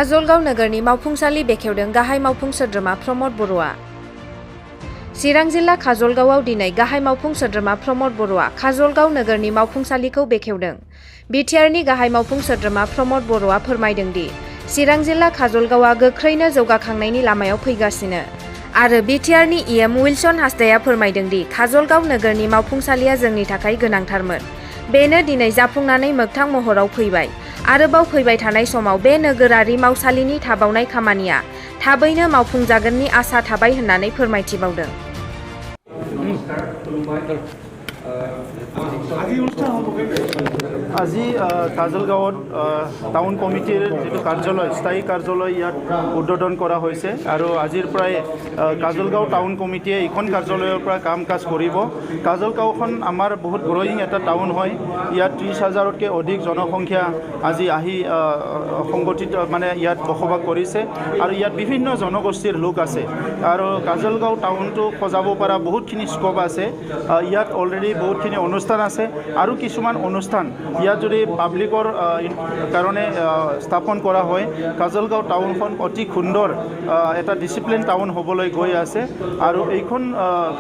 काजलगाव नगरनि मावफुंसालि बेखेवदों गाहाय मावफुं सोद्रोमा प्रमद बर'आ। चिरां जिल्ला काजलगावआव दिनै गाहाय मावफुं सोद्रोमा प्रमद बर'आ काजलगाव नगरनि मावफुंसालिखौ बेखेवदों। बिटिआरनि गाहाय मावफुं सोद्रोमा प्रमद बर'आ फोरमायदों दि चिरां जिल्ला काजलगावआ गोख्रैनो जौगाखांनायनि लामायाव फैगासिनो आरो बिटिआरनि इएम उइलसन हासदाया फोरमायदों दि काजलगाव नगरनि मावफुंसालिया जोंनि थाखाय गोनांथारमोन। बेनो दिनै जाफुंनानै मोगथां महराव फैबाय। आरोबाव फैबाय थानाय समाव बे नोगोरारि मावसालिनि थाबावनाय खामानिया थाबैनो मावफुंजागोननि आसा थाबाय होननानै फोरमायथिबावदों। আজি কাজলগাঁৱত টাউন কমিটিৰ যিটো কাৰ্যালয় স্থায়ী কাৰ্যালয় ইয়াত উদ্বোধন কৰা হৈছে আৰু আজিৰ পৰাই কাজলগাঁও টাউন কমিটিয়ে এইখন কাৰ্যালয়ৰ পৰা কাম কাজ কৰিব। কাজলগাঁওখন আমাৰ বহুত গ্ৰয়িং এটা টাউন হয়। ইয়াত 30,000তকৈ অধিক জনসংখ্যা আজি আহি সংগঠিত ইয়াত বসবাস কৰিছে আৰু ইয়াত বিভিন্ন জনগোষ্ঠীৰ লোক আছে আৰু কাজলগাঁও টাউনটো সজাব পৰা বহুতখিনি স্কোপ আছে। ইয়াত অলৰেডি বহুতখিনি অনুষ্ঠান আছে আৰু কিছুমান অনুষ্ঠান ইয়াত যদি পাব্লিকৰ কাৰণে স্থাপন কৰা হয় কাজলগাঁও টাউনখন অতি সুন্দৰ এটা ডিচিপ্লিন টাউন হ'বলৈ গৈ আছে আৰু এইখন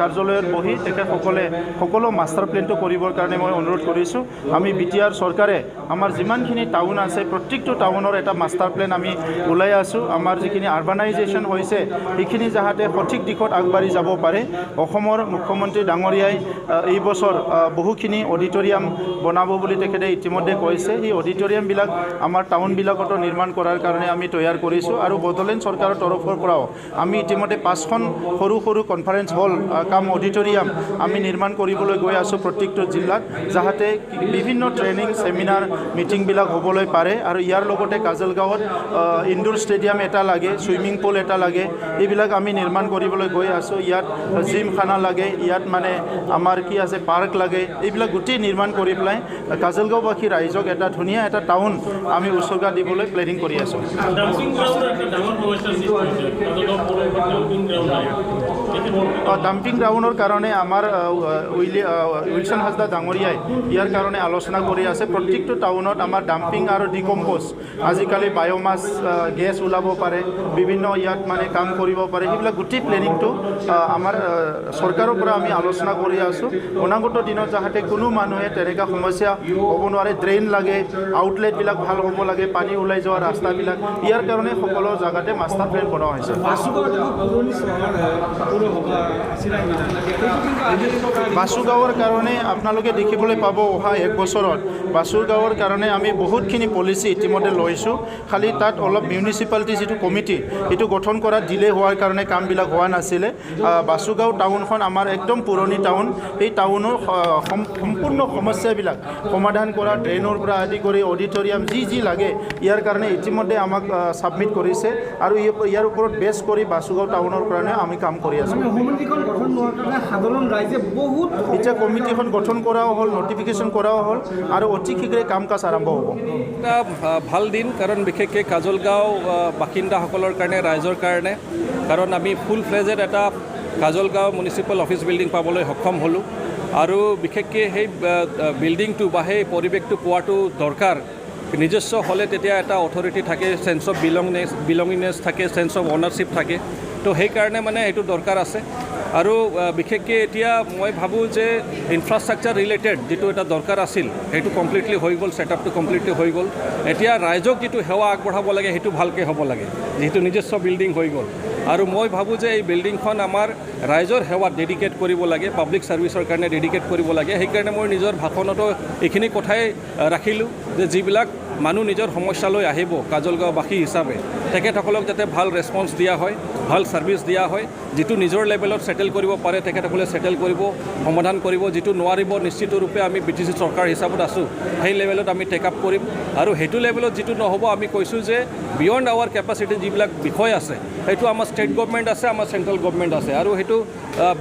কাৰ্যালয়ত বহি তেখেতসকলে সকলো মাষ্টাৰ প্লেনটো কৰিবৰ কাৰণে মই অনুৰোধ কৰিছোঁ। আমি বিটিআৰ চৰকাৰে আমাৰ যিমানখিনি টাউন আছে প্ৰত্যেকটো টাউনৰ এটা মাষ্টাৰ প্লেন আমি ওলাই আছোঁ। আমাৰ যিখিনি আৰ্বানাইজেশ্যন হৈছে সেইখিনি যাতে সঠিক দিশত আগবাঢ়ি যাব পাৰে। অসমৰ মুখ্যমন্ত্ৰী ডাঙৰীয়াই এই বছৰ বহুখিনি অডিটৰিয়াম বনাব বুলি তেখেতে ইতিমধ্যে কৈছে। এই অডিটৰিয়ামবিলাক আমাৰ টাউনবিলাকতো নিৰ্মাণ কৰাৰ কাৰণে আমি তৈয়াৰ কৰিছোঁ আৰু বড়োলেণ্ড চৰকাৰৰ তৰফৰ পৰাও আমি ইতিমধ্যে 5খন সৰু সৰু কনফাৰেন্স হল কাম অডিটৰিয়াম আমি নিৰ্মাণ কৰিবলৈ গৈ আছোঁ প্ৰত্যেকটো জিলাত, যাতে বিভিন্ন ট্ৰেইনিং ছেমিনাৰ মিটিংবিলাক হ'বলৈ পাৰে। আৰু ইয়াৰ লগতে কাজলগাঁৱত ইনডোৰ ষ্টেডিয়াম এটা লাগে, ছুইমিং পুল এটা লাগে, এইবিলাক আমি নিৰ্মাণ কৰিবলৈ গৈ আছোঁ। ইয়াত জিমখানা লাগে, ইয়াত আমাৰ কি আছে পাৰ্ক লাগে, এইবিলাক গোটেই নিৰ্মাণ কৰি পেলাই কাজলগাঁওবাসী ৰাইজক এটা ধুনীয়া এটা টাউন আমি উৎসৰ্গা দিবলৈ প্লেনিং কৰি আছোঁ। ডাম্পিং গ্ৰাউণ্ডৰ কাৰণে আমাৰ উইলছন হাজদা ডাঙৰীয়াই ইয়াৰ কাৰণে আলোচনা কৰি আছে। প্ৰত্যেকটো টাউনত আমাৰ ডাম্পিং আৰু ডিকম্প'জ আজিকালি বায়'মাছ গেছ ওলাব পাৰে, বিভিন্ন ইয়াত কাম কৰিব পাৰে, সেইবিলাক গোটেই প্লেনিংটো আমাৰ চৰকাৰৰ পৰা আমি আলোচনা কৰি আছোঁ। অনাগত দিনত যাতে কোনো মানুহে তেনেকুৱা সমস্যা হ'ব নোৱাৰে। ড্ৰেইন লাগে, আউটলেটবিলাক ভাল হ'ব লাগে, পানী ওলাই যোৱা ৰাস্তাবিলাক, ইয়াৰ কাৰণে সকলো জেগাতে মাষ্টাৰ প্লেন বনোৱা হৈছে। বাসুগাঁৱৰ কাৰণে আপোনালোকে দেখিবলৈ পাব অহা 1 বছৰত বাসুগাঁৱৰ কাৰণে আমি বহুতখিনি পলিচি ইতিমধ্যে লৈছোঁ। খালি তাত অলপ মিউনিচিপালিটি যিটো কমিটি সেইটো গঠন কৰাত ডিলে হোৱাৰ কাৰণে কামবিলাক হোৱা নাছিলে। বাসুগাঁও টাউনখন আমাৰ একদম পুৰণি টাউন। এই টাউনৰ সম্পূৰ্ণ সমস্যাবিলাক সমাধান কৰা, ড্ৰেইনৰ পৰা আদি কৰি অডিটৰিয়াম যি লাগে ইয়াৰ কাৰণে ইতিমধ্যে আমাক ছাবমিট কৰিছে আৰু ইয়াৰ ওপৰত বেছ কৰি বাসুগাঁও টাউনৰ কাৰণে আমি কাম কৰি আছোঁ। এতিয়া কমিটিখন গঠন কৰাও হ'ল, নটিফিকেশ্যন কৰাও হ'ল আৰু অতি শীঘ্ৰে কাম কাজ আৰম্ভ হ'ব। এটা ভাল দিন, কাৰণ বিশেষকৈ কাজলগাঁও বাসিন্দাসকলৰ কাৰণে, ৰাইজৰ কাৰণে, কাৰণ আমি ফুল ফ্লেজেড এটা কাজলগাঁও মিউনিচিপেল অফিচ বিল্ডিং পাবলৈ সক্ষম হ'লোঁ আৰু বিশেষকৈ সেই বিল্ডিংটো বা সেই পৰিৱেশটো পোৱাটো দৰকাৰ। নিজস্ব হ'লে তেতিয়া এটা অথৰিটি থাকে, চেন্স অফ বিলঙিংনেছ থাকে, চেন্স অফ অনাৰশ্বিপ থাকে। তো সেইকাৰণে এইটো দৰকাৰ আছে আৰু বিশেষকৈ এতিয়া মই ভাবোঁ যে ইনফ্ৰাষ্ট্ৰাকচাৰ ৰিলেটেড যিটো এটা দৰকাৰ আছিল সেইটো কমপ্লিটলি হৈ গ'ল, ছেটআপটো কমপ্লিটলি হৈ গ'ল। এতিয়া ৰাইজক যিটো সেৱা আগবঢ়াব লাগে সেইটো ভালকৈ হ'ব লাগে, যিহেতু নিজস্ব বিল্ডিং হৈ গ'ল। আৰু মই ভাবোঁ যে এই বিল্ডিংখন আমাৰ ৰাইজৰ সেৱাত ডেডিকেট কৰিব লাগে, পাব্লিক ছাৰ্ভিচৰ কাৰণে ডেডিকেট কৰিব লাগে। সেইকাৰণে মই নিজৰ ভাষণতো এইখিনি কথাই ৰাখিলোঁ যে যিবিলাক মানুহ নিজৰ সমস্যালৈ আহিব কাজলগাঁওবাসী হিচাপে, তেখেতসকলক যাতে ভাল ৰেছপন্স দিয়া হয়, ভাল ছাৰ্ভিচ দিয়া হয়। যিটো নিজৰ লেভেলত ছেটেল কৰিব পাৰে তেখেতসকলে ছেটেল কৰিব, সমাধান কৰিব। যিটো নোৱাৰিব নিশ্চিতৰূপে আমি বিটিচি চৰকাৰ হিচাপত আছোঁ, সেই লেভেলত আমি টেক আপ কৰিম। আৰু সেইটো লেভেলত যিটো নহ'ব আমি কৈছোঁ যে বিয়ণ্ড আৱাৰ কেপাচিটি যিবিলাক বিষয় আছে সেইটো আমাৰ ষ্টেট গভৰ্ণমেণ্ট আছে, আমাৰ চেণ্ট্ৰেল গভৰ্ণমেণ্ট আছে আৰু সেইটো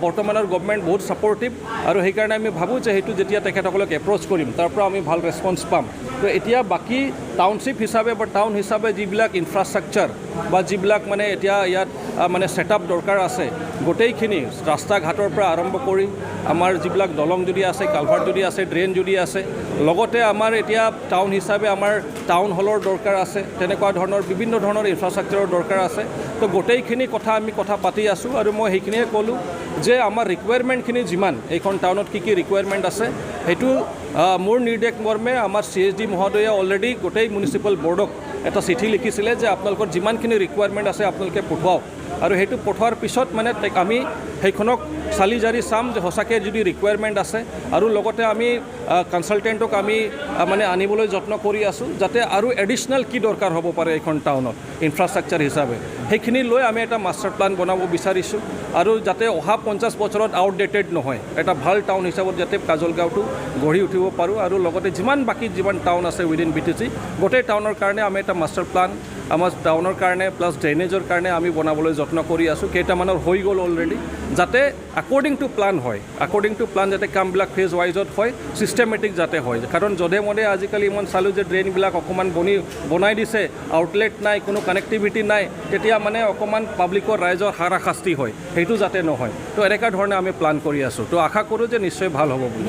বৰ্তমানৰ গভৰ্ণমেণ্ট বহুত ছাপৰ্টিভ আৰু সেইকাৰণে আমি ভাবোঁ যে সেইটো যেতিয়া তেখেতসকলক এপ্ৰ'চ কৰিম তাৰ পৰা আমি ভাল ৰেছপন্স পাম। তো এতিয়া বাকী টাউনশ্বিপ হিচাপে বা টাউন হিচাপে যিবিলাক ইনফ্ৰাষ্ট্ৰাকচাৰ বা যিবিলাক এতিয়া ইয়াত মানে ছেটআপ দৰকাৰ আছে গোটেইখিনি ৰাস্তা ঘাটৰ পৰা আৰম্ভ কৰি আমাৰ যিবিলাক দলং যদি আছে কালভাৰ্ট যদি আছে ড্ৰেইন যদি আছে লগতে আমাৰ এতিয়া টাউন হিচাপে আমাৰ টাউন হলৰ দৰকাৰ আছে তেনেকুৱা ধৰণৰ বিভিন্ন ধৰণৰ ইনফ্ৰাষ্ট্ৰাকচাৰৰ দৰকাৰ আছে তো গোটেইখিনি কথা আমি কথা পাতি আছোঁ আৰু মই সেইখিনিয়ে ক'লোঁ যে আমাৰ ৰিকুৱাৰমেণ্টখিনি যিমান এইখন টাউনত কি কি ৰিকুৱাৰমেণ্ট আছে সেইটো মোৰ নিৰ্দেশ মৰ্মে আমাৰ CSD মহোদয়ে অলৰেডি গোটেই মিউনিচিপেল বৰ্ডক এটা চিঠি লিখিছিলে যে আপোনালোকৰ যিমানখিনি ৰিকুৱাৰমেণ্ট আছে আপোনালোকে পঠুৱাওক আৰু সেইটো পঠোৱাৰ পিছত মানে আমি সেইখনক চালি জাৰি চাম যে সঁচাকৈ যদি ৰিকুৱাৰমেণ্ট আছে আৰু লগতে আমি কনচালটেণ্টক আমি মানে আনিবলৈ যত্ন কৰি আছোঁ যাতে আৰু এডিশ্যনেল কি দৰকাৰ হ'ব পাৰে এইখন টাউনত ইনফ্ৰাষ্ট্ৰাকচাৰ হিচাপে সেইখিনি লৈ আমি এটা মাষ্টাৰ প্লান বনাব বিচাৰিছোঁ আৰু যাতে অহা 50 বছৰত আউটডেটেড নহয় এটা ভাল টাউন হিচাপত যাতে কাজলগাঁওটো গঢ়ি উঠিব পাৰোঁ আৰু লগতে যিমান টাউন আছে উইদিন BTC গোটেই টাউনৰ কাৰণে আমি এটা মাষ্টাৰ প্লান আমাৰ টাউনৰ কাৰণে প্লাছ ড্ৰেইনেজৰ কাৰণে আমি বনাবলৈ যত্ন কৰি আছোঁ কেইটামানৰ হৈ গ'ল অলৰেডি যাতে আকৰ্ডিং টু প্লান হয় আকৰ্ডিং টু প্লান যাতে কামবিলাক ফেজ ৱাইজত হয় ছিষ্টেমেটিক যাতে হয় কাৰণ যধে মধে আজিকালি ইমান চালোঁ যে ড্ৰেইনবিলাক অকণমান বনাই দিছে আউটলেট নাই কোনো কানেক্টিভিটি নাই তেতিয়া মানে অকণমান পাব্লিকৰ ৰাইজৰ হাৰাশাস্তি হয় সেইটো যাতে নহয় তো এনেকুৱা ধৰণে আমি প্লান কৰি আছোঁ তো আশা কৰোঁ যে নিশ্চয় ভাল হ'ব বুলি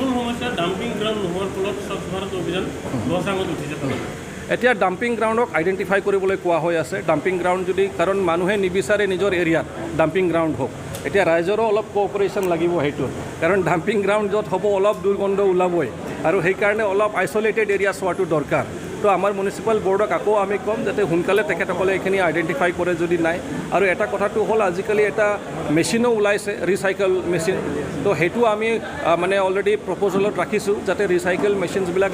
এতিয়া ডাম্পিং গ্ৰাউণ্ডক আইডেণ্টিফাই কৰিবলৈ কোৱা হৈ আছে ডাম্পিং গ্ৰাউণ্ড যদি কাৰণ মানুহে নিবিচাৰে নিজৰ এৰিয়াত ডাম্পিং গ্ৰাউণ্ড হওক এতিয়া ৰাইজৰো অলপ কোঅপাৰেশ্যন লাগিব সেইটোত কাৰণ ডাম্পিং গ্ৰাউণ্ড য'ত হ'ব অলপ দুৰ্গন্ধ ওলাবই আৰু সেইকাৰণে অলপ আইচলেটেড এৰিয়া চোৱাটো দৰকাৰ তো আমাৰ মিউনিচিপেল বৰ্ডক আকৌ আমি ক'ম যাতে সোনকালে তেখেতসকলে এইখিনি আইডেণ্টিফাই কৰে যদি নাই আৰু এটা কথাটো হ'ল আজিকালি এটা মেচিনো ওলাইছে ৰিচাইকেল মেচিন তো সেইটো আমি মানে অলৰেডি প্ৰপ'জেলত ৰাখিছোঁ যাতে ৰিচাইকেল মেচিনছবিলাক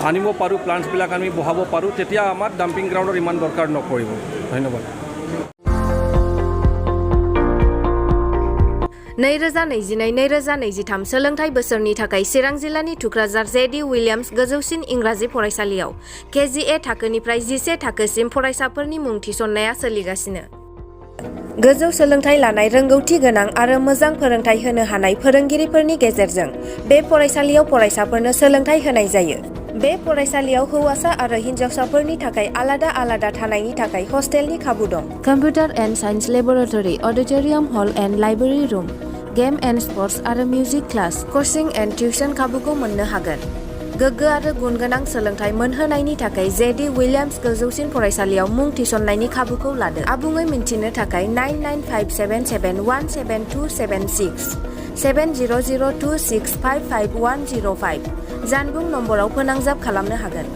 আনিব পাৰোঁ প্লাণ্টছবিলাক আমি বহাব পাৰোঁ তেতিয়া আমাৰ ডাম্পিং গ্ৰাউণ্ডৰ ইমান দৰকাৰ নপৰিব ধন্যবাদ नैरोजा 2023 सोलोंथाइ बोसोरनि थाखाय चिरां जिल्लानि थुक्राझार JD विलियम्स गोजौसिन इंराजि फरायसालियाव KGA थाखोनिफ्राय 11 थाखोसिम फरायसाफोरनि मुं थिसननाया सोलिगासिनो गोजौ सोलोंथाइ लानाय रोंगौथि गोनां आरो मोजां फोरोंथाइ होनो हानाय फोरोंगिरिफोरनि गेजेरजों बे फरायसालियाव फरायसाफोरनो सोलोंथाइ होनाय जायो बे फरायसालियाव हौवासा आरो हिन्जावसाफोरनि थाखाय आलादा आलादा थानायनि थाखाय हस्टेलनि खाबु दं computer and science laboratory auditorium hall and library room game and sports आरो music class coaching and tuition खाबुखौ मोननो हागोन गोग्गो आरो गुनगोनां सोलोंथाइ मोनहोनायनि थाखाय JD विलियम्स गोजौसिन फरायसालियाव मुं थिसननायनि खाबुखौ लादो आबुङै मिन्थिनो थाखाय 9957717276 7002655105 जानबुं नम्बराव फोनांजाब खालामनो हागोन